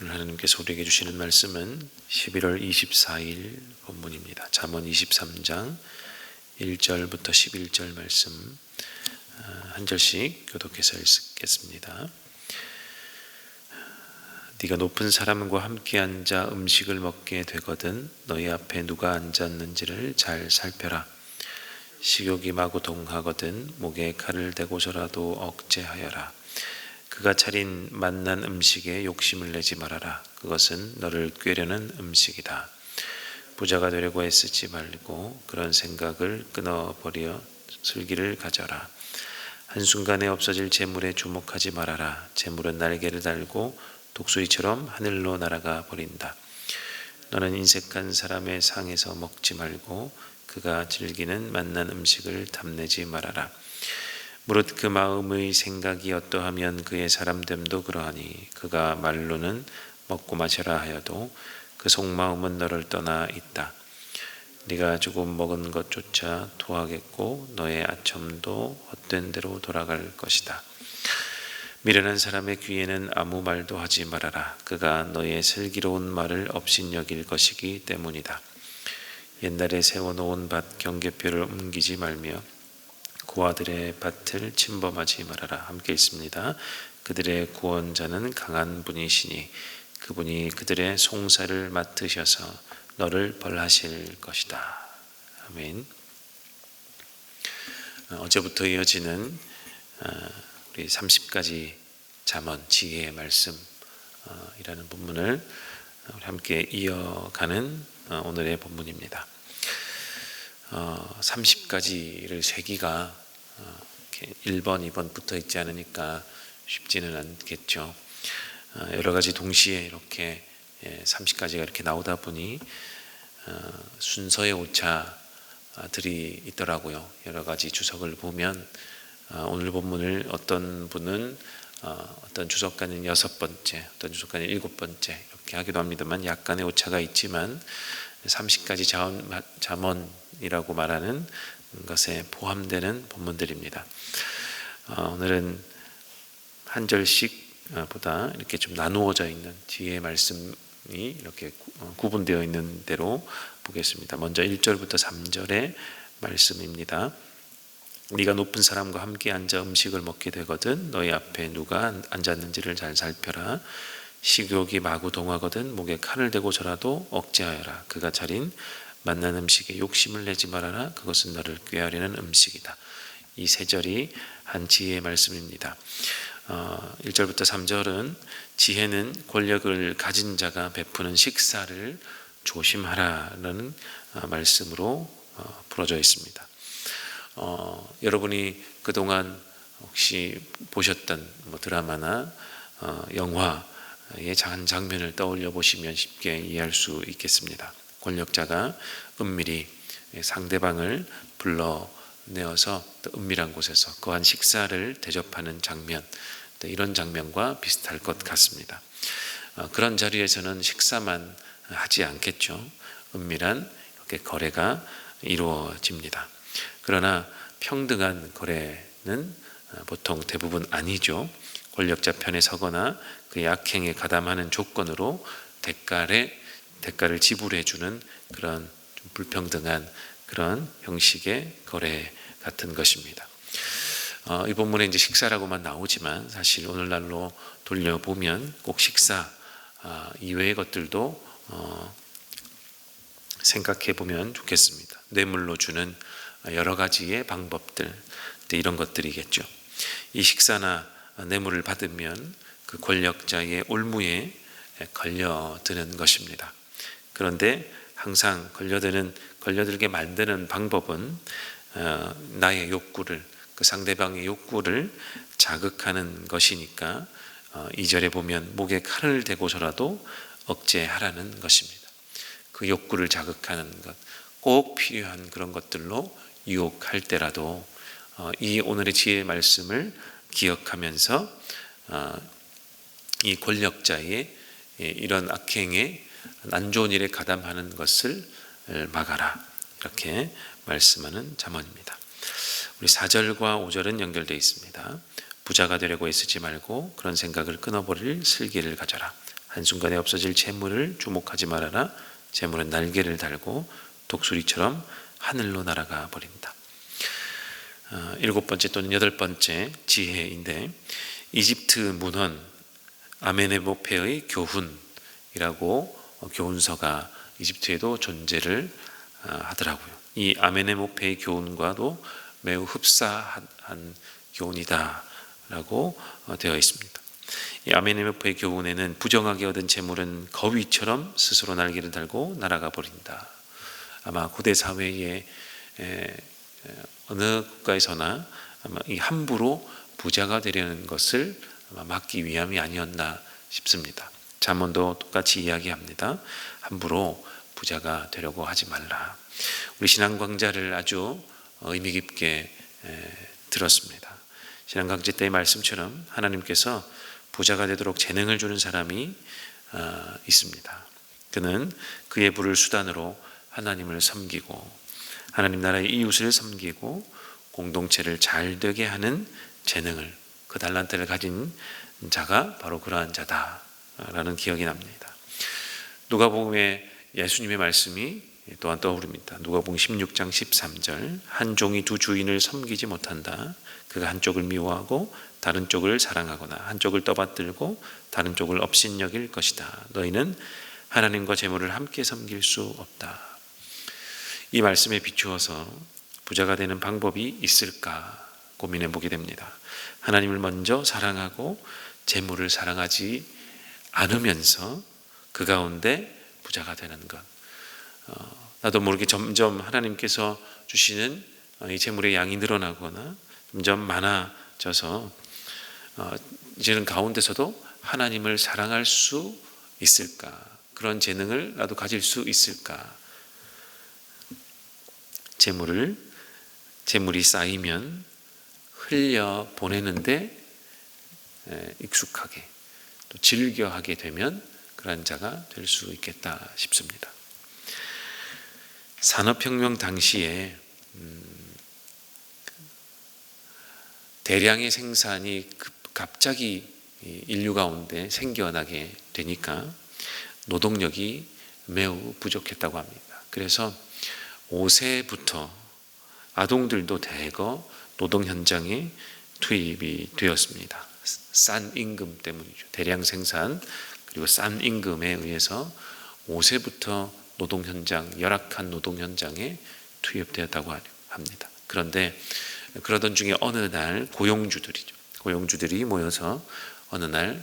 오늘 하나님께서 우리에게 주시는 말씀은 11월 24일 본문입니다. 잠언 23장 1절부터 11절 말씀 한 절씩 교독해서 읽겠습니다. 네가 높은 사람과 함께 앉아 음식을 먹게 되거든 너희 앞에 누가 앉았는지를 잘 살펴라. 식욕이 마구 동하거든 목에 칼을 대고서라도 억제하여라. 그가 차린 맛난 음식에 욕심을 내지 말아라. 그것은 너를 꾀려는 음식이다. 부자가 되려고 애쓰지 말고 그런 생각을 끊어버려 슬기를 가져라. 한순간에 없어질 재물에 주목하지 말아라. 재물은 날개를 달고 독수리처럼 하늘로 날아가 버린다. 너는 인색한 사람의 상에서 먹지 말고 그가 즐기는 맛난 음식을 탐내지 말아라. 무릇 그 마음의 생각이 어떠하면 그의 사람됨도 그러하니 그가 말로는 먹고 마셔라 하여도 그 속마음은 너를 떠나 있다. 네가 조금 먹은 것조차 토하겠고 너의 아첨도 헛된 대로 돌아갈 것이다. 미련한 사람의 귀에는 아무 말도 하지 말아라. 그가 너의 슬기로운 말을 업신여길 것이기 때문이다. 옛날에 세워놓은 밭 경계표를 옮기지 말며 고아들의 밭을 침범하지 말아라. 함께 있습니다. 그들의 구원자는 강한 분이시니 그분이 그들의 송사를 맡으셔서 너를 벌하실 것이다. 아멘. 어제부터 이어지는 우리 30가지 잠언 지혜의 말씀이라는 본문을 우리 함께 이어가는 오늘의 본문입니다. 30가지를 세기가 1번, 2번 붙어 있지 않으니까 쉽지는 않겠죠. 여러 가지 동시에 이렇게 30가지가 이렇게 나오다 보니 순서의 오차들이 있더라고요. 여러 가지 주석을 보면 오늘 본문을 어떤 분은 어떤 주석가는 6번째, 어떤 주석가는 7번째 이렇게 하기도 합니다만 약간의 오차가 있지만 30가지 잠언이라고 말하는 것에 포함되는 본문들입니다. 오늘은 한 절씩 보다 이렇게 좀 나누어져 있는 지혜의 말씀이 이렇게 구분되어 있는 대로 보겠습니다. 먼저 1절부터 3절의 말씀입니다. 네가 높은 사람과 함께 앉아 음식을 먹게 되거든 너희 앞에 누가 앉았는지를 잘 살펴라. 식욕이 마구 동하거든 목에 칼을 대고서라도 억제하여라. 그가 차린 맛난 음식에 욕심을 내지 말아라. 그것은 너를 꾀하려는 음식이다. 이 세 절이 한 지혜의 말씀입니다. 1절부터 3절은 지혜는 권력을 가진 자가 베푸는 식사를 조심하라는 말씀으로 풀어져 있습니다. 여러분이 그동안 혹시 보셨던 드라마나 영화의 장면을 떠올려 보시면 쉽게 이해할 수 있겠습니다. 권력자가 은밀히 상대방을 불러내어서 또 은밀한 곳에서 거한 식사를 대접하는 장면, 이런 장면과 비슷할 것 같습니다. 그런 자리에서는 식사만 하지 않겠죠. 은밀한 이렇게 거래가 이루어집니다. 그러나 평등한 거래는 보통 대부분 아니죠. 권력자 편에 서거나 그 약행에 가담하는 조건으로 대가를 지불해주는 그런 좀 불평등한 그런 형식의 거래 같은 것입니다. 이 본문에 이제 식사라고만 나오지만 사실 오늘날로 돌려보면 꼭 식사 이외의 것들도 생각해 보면 좋겠습니다. 뇌물로 주는 여러 가지의 방법들, 이런 것들이겠죠. 이 식사나 뇌물을 받으면 그 권력자의 올무에 걸려드는 것입니다. 그런데 항상 걸려들게 만드는 방법은 나의 욕구를, 그 상대방의 욕구를 자극하는 것이니까 2절에 보면 목에 칼을 대고서라도 억제하라는 것입니다. 그 욕구를 자극하는 것, 꼭 필요한 그런 것들로 유혹할 때라도 이 오늘의 지혜의 말씀을 기억하면서 이 권력자의 이런 악행에 안 좋은 일에 가담하는 것을 막아라. 이렇게 말씀하는 잠언입니다. 우리 4절과 5절은 연결되어 있습니다. 부자가 되려고 애쓰지 말고 그런 생각을 끊어버릴 슬기를 가져라. 한순간에 없어질 재물을 주목하지 말아라. 재물은 날개를 달고 독수리처럼 하늘로 날아가 버린다. 일곱 번째 또는 여덟 번째 지혜인데, 이집트 문헌 아멘에모페의 교훈이라고 교훈서가 이집트에도 존재를 하더라고요. 이 아멘에모페의 교훈과도 매우 흡사한 교훈이다라고 되어 있습니다. 이 아멘에모페의 교훈에는 부정하게 얻은 재물은 거위처럼 스스로 날개를 달고 날아가 버린다. 아마 고대 사회에 어느 국가에서나 아마 이 함부로 부자가 되려는 것을 아마 막기 위함이 아니었나 싶습니다. 잠언도 똑같이 이야기합니다. 함부로 부자가 되려고 하지 말라. 우리 신앙광자를 아주 의미 깊게 들었습니다. 신앙광자 때의 말씀처럼 하나님께서 부자가 되도록 재능을 주는 사람이 있습니다. 그는 그의 부를 수단으로 하나님을 섬기고 하나님 나라의 이웃을 섬기고 공동체를 잘 되게 하는 재능을, 그 달란트를 가진 자가 바로 그러한 자다라는 기억이 납니다. 누가복음에 예수님의 말씀이 또한 떠오릅니다. 누가복음 16장 13절, 한 종이 두 주인을 섬기지 못한다. 그가 한쪽을 미워하고 다른 쪽을 사랑하거나 한쪽을 떠받들고 다른 쪽을 업신여길 것이다. 너희는 하나님과 재물을 함께 섬길 수 없다. 이 말씀에 비추어서 부자가 되는 방법이 있을까 고민해 보게 됩니다. 하나님을 먼저 사랑하고 재물을 사랑하지 않으면서 그 가운데 부자가 되는 것. 나도 모르게 점점 하나님께서 주시는 이 재물의 양이 늘어나거나 점점 많아져서 이제는 가운데서도 하나님을 사랑할 수 있을까? 그런 재능을 나도 가질 수 있을까? 재물이 쌓이면 흘려 보내는데 익숙하게 또 즐겨하게 되면 그런 자가 될 수 있겠다 싶습니다. 산업혁명 당시에 대량의 생산이 갑자기 인류 가운데 생겨나게 되니까 노동력이 매우 부족했다고 합니다. 그래서 5세부터 아동들도 대거 노동 현장에 투입이 되었습니다. 싼 임금 때문이죠. 대량 생산 그리고 싼 임금에 의해서 5세부터 노동 현장, 열악한 노동 현장에 투입되었다고 합니다. 그런데 그러던 중에 어느 날 고용주들이 모여서 어느 날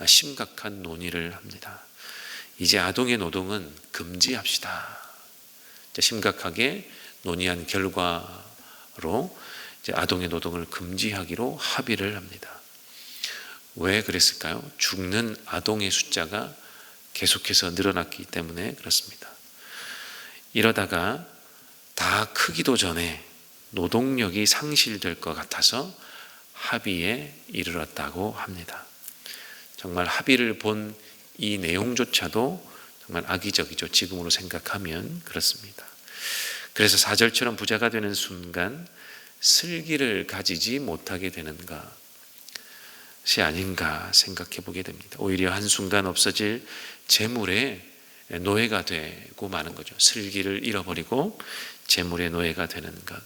심각한 논의를 합니다. 이제 아동의 노동은 금지합시다. 심각하게 논의한 결과로 이제 아동의 노동을 금지하기로 합의를 합니다. 왜 그랬을까요? 죽는 아동의 숫자가 계속해서 늘어났기 때문에 그렇습니다. 이러다가 다 크기도 전에 노동력이 상실될 것 같아서 합의에 이르렀다고 합니다. 정말 합의를 본 이 내용조차도 정말 악의적이죠. 지금으로 생각하면 그렇습니다. 그래서 4절처럼 부자가 되는 순간 슬기를 가지지 못하게 되는 것이 아닌가 생각해 보게 됩니다. 오히려 한순간 없어질 재물의 노예가 되고 마는 거죠. 슬기를 잃어버리고 재물의 노예가 되는 것.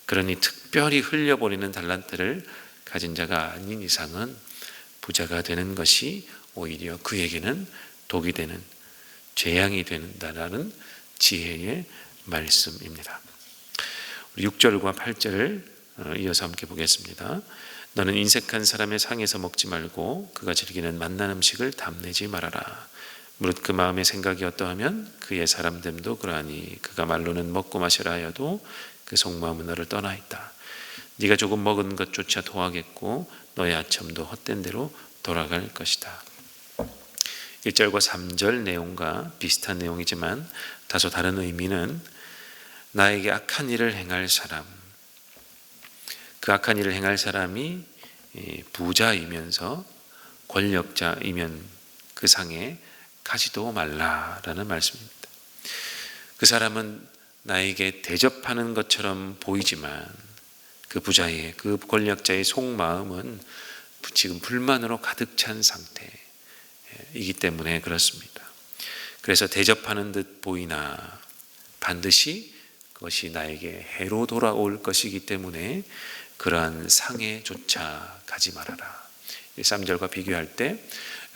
그러니 특별히 흘려버리는 달란트를 가진 자가 아닌 이상은 부자가 되는 것이 오히려 그에게는 독이 되는, 재앙이 된다라는 지혜의 말씀입니다. 6절과 8절을 이어서 함께 보겠습니다. 너는 인색한 사람의 상에서 먹지 말고 그가 즐기는 맛난 음식을 탐내지 말아라. 무릇 그 마음의 생각이 어떠하면 그의 사람됨도 그러하니 그가 말로는 먹고 마시라 하여도 그 속마음은 너를 떠나 있다. 네가 조금 먹은 것조차 토하겠고 너의 아첨도 헛된 대로 돌아갈 것이다. 1절과 3절 내용과 비슷한 내용이지만 다소 다른 의미는 나에게 악한 일을 행할 사람, 그 악한 일을 행할 사람이 부자이면서 권력자이면 그 상에 가지도 말라라는 말씀입니다. 그 사람은 나에게 대접하는 것처럼 보이지만 그 부자의, 그 권력자의 속마음은 지금 불만으로 가득 찬 상태, 이기 때문에 그렇습니다. 그래서 대접하는 듯 보이나 반드시 그것이 나에게 해로 돌아올 것이기 때문에 그러한 상에조차 가지 말아라. 3절과 비교할 때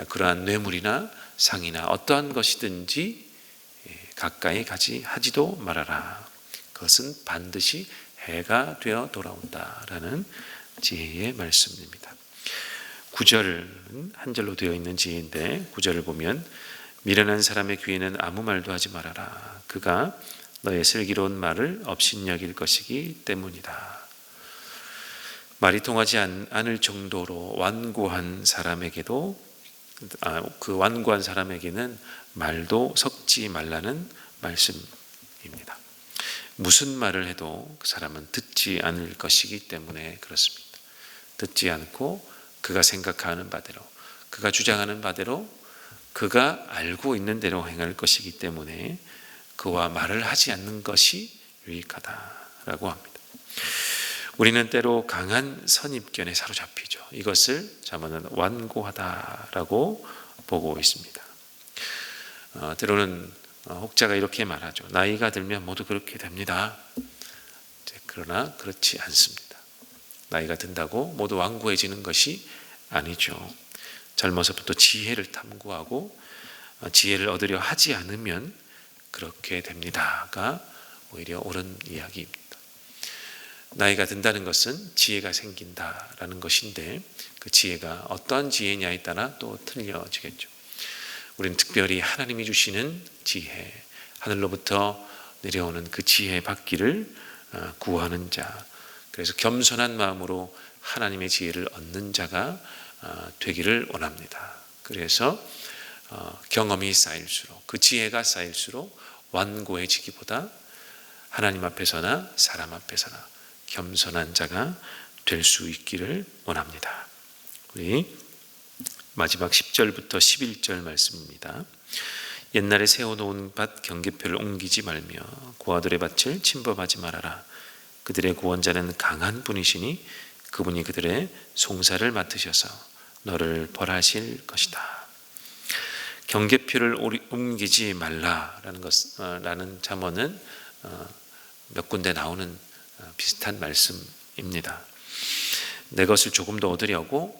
그러한 뇌물이나 상이나 어떠한 것이든지 가까이 하지도 말아라. 그것은 반드시 해가 되어 돌아온다라는 지혜의 말씀입니다. 9절은 한 절로 되어 있는 지혜인데 9절을 보면 미련한 사람의 귀에는 아무 말도 하지 말아라. 그가 너의 슬기로운 말을 업신여길 것이기 때문이다. 말이 통하지 않을 정도로 완고한 사람에게도 그 완고한 사람에게는 말도 섞지 말라는 말씀입니다. 무슨 말을 해도 그 사람은 듣지 않을 것이기 때문에 그렇습니다. 듣지 않고 그가 생각하는 바대로, 그가 주장하는 바대로, 그가 알고 있는 대로 행할 것이기 때문에 그와 말을 하지 않는 것이 유익하다라고 합니다. 우리는 때로 강한 선입견에 사로잡히죠. 이것을 잠언은 완고하다라고 보고 있습니다. 때로는 혹자가 이렇게 말하죠. 나이가 들면 모두 그렇게 됩니다. 그러나 그렇지 않습니다. 나이가 든다고 모두 완고해지는 것이 아니죠. 젊어서부터 지혜를 탐구하고 지혜를 얻으려 하지 않으면 그렇게 됩니다가 오히려 옳은 이야기입니다. 나이가 든다는 것은 지혜가 생긴다라는 것인데 그 지혜가 어떠한 지혜냐에 따라 또 틀려지겠죠. 우리는 특별히 하나님이 주시는 지혜, 하늘로부터 내려오는 그 지혜 받기를 구하는 자, 그래서 겸손한 마음으로 하나님의 지혜를 얻는 자가 되기를 원합니다. 그래서 경험이 쌓일수록, 그 지혜가 쌓일수록 완고해지기보다 하나님 앞에서나 사람 앞에서나 겸손한 자가 될 수 있기를 원합니다. 우리 마지막 10절부터 11절 말씀입니다. 옛날에 세워놓은 밭 경계표를 옮기지 말며 고아들의 밭을 침범하지 말아라. 그들의 구원자는 강한 분이시니 그분이 그들의 송사를 맡으셔서 너를 벌하실 것이다. 경계표를 옮기지 말라라는 라는 잠언은 몇 군데 나오는 비슷한 말씀입니다. 내 것을 조금 더 얻으려고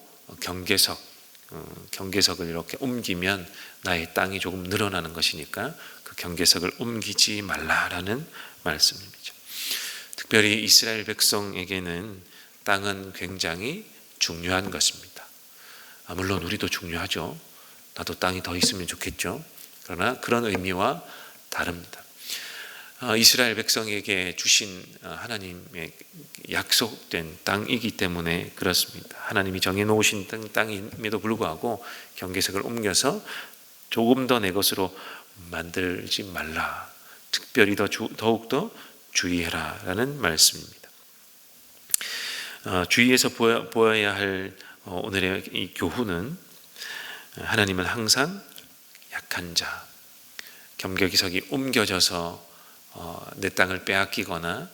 경계석을 이렇게 옮기면 나의 땅이 조금 늘어나는 것이니까 그 경계석을 옮기지 말라라는 말씀이죠. 특별히 이스라엘 백성에게는 땅은 굉장히 중요한 것입니다. 물론 우리도 중요하죠. 나도 땅이 더 있으면 좋겠죠. 그러나 그런 의미와 다릅니다. 이스라엘 백성에게 주신 하나님의 약속된 땅이기 때문에 그렇습니다. 하나님이 정해놓으신 땅임에도 불구하고 경계석을 옮겨서 조금 더 내 것으로 만들지 말라. 특별히 더욱더 주의해라 라는 말씀입니다. 주의해서 보아야 할 오늘의 이 교훈은 하나님은 항상 약한 자, 경계석이 옮겨져서 내 땅을 빼앗기거나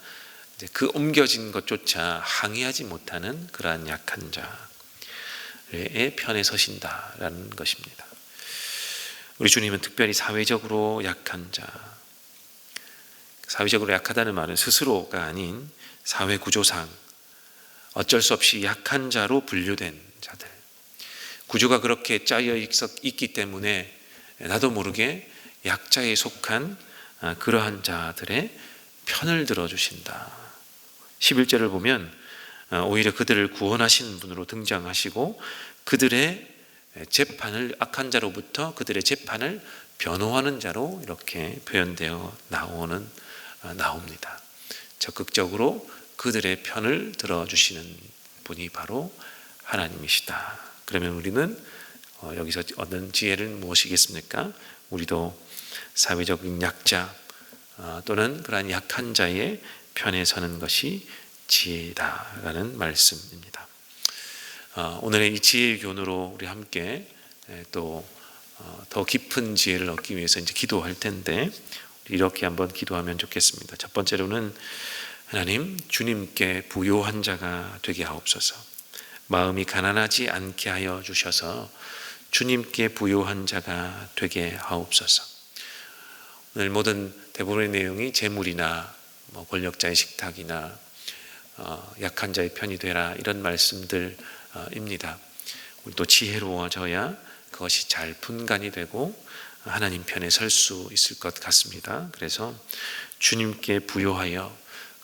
그 옮겨진 것조차 항의하지 못하는 그러한 약한 자의 편에 서신다라는 것입니다. 우리 주님은 특별히 사회적으로 약한 자, 사회적으로 약하다는 말은 스스로가 아닌 사회 구조상 어쩔 수 없이 약한 자로 분류된 자들, 구조가 그렇게 짜여 있기 때문에 나도 모르게 약자에 속한 그러한 자들의 편을 들어주신다. 11절을 보면 오히려 그들을 구원하시는 분으로 등장하시고 그들의 재판을, 악한 자로부터 그들의 재판을 변호하는 자로 이렇게 표현되어 나옵니다. 적극적으로 그들의 편을 들어주시는 분이 바로 하나님이시다. 그러면 우리는 여기서 얻는 지혜를 무엇이겠습니까? 우리도 사회적인 약자 또는 그러한 약한 자의 편에 서는 것이 지혜다라는 말씀입니다. 오늘의 이 지혜의 교훈으로 우리 함께 또 더 깊은 지혜를 얻기 위해서 이제 기도할 텐데 이렇게 한번 기도하면 좋겠습니다. 첫 번째로는 하나님, 주님께 부요한 자가 되게 하옵소서. 마음이 가난하지 않게 하여 주셔서 주님께 부요한 자가 되게 하옵소서. 오늘 모든 대부분의 내용이 재물이나 권력자의 식탁이나 약한 자의 편이 되라 이런 말씀들입니다. 우리도 지혜로워져야 그것이 잘 분간이 되고 하나님 편에 설 수 있을 것 같습니다. 그래서 주님께 부요하여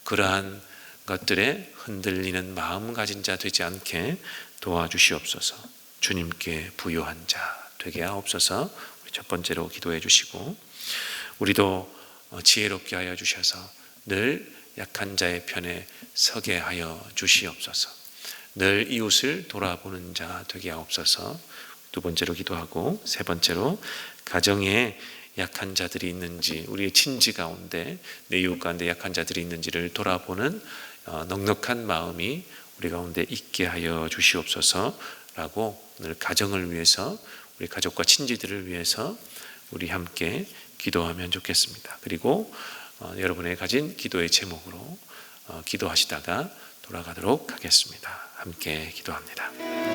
그러한 것들에 흔들리는 마음 가진 자 되지 않게 도와주시옵소서. 주님께 부요한 자 되게 하옵소서. 우리 첫 번째로 기도해 주시고, 우리도 지혜롭게 하여 주셔서 늘 약한 자의 편에 서게 하여 주시옵소서. 늘 이웃을 돌아보는 자 되게 하옵소서. 두 번째로 기도하고, 세 번째로 가정에 약한 자들이 있는지, 우리의 친지 가운데 내 이웃 가운데 약한 자들이 있는지를 돌아보는 넉넉한 마음이 우리 가운데 있게 하여 주시옵소서라고 오늘 가정을 위해서, 우리 가족과 친지들을 위해서 우리 함께 기도하면 좋겠습니다. 그리고 여러분의 가진 기도의 제목으로 기도하시다가 돌아가도록 하겠습니다. 함께 기도합니다.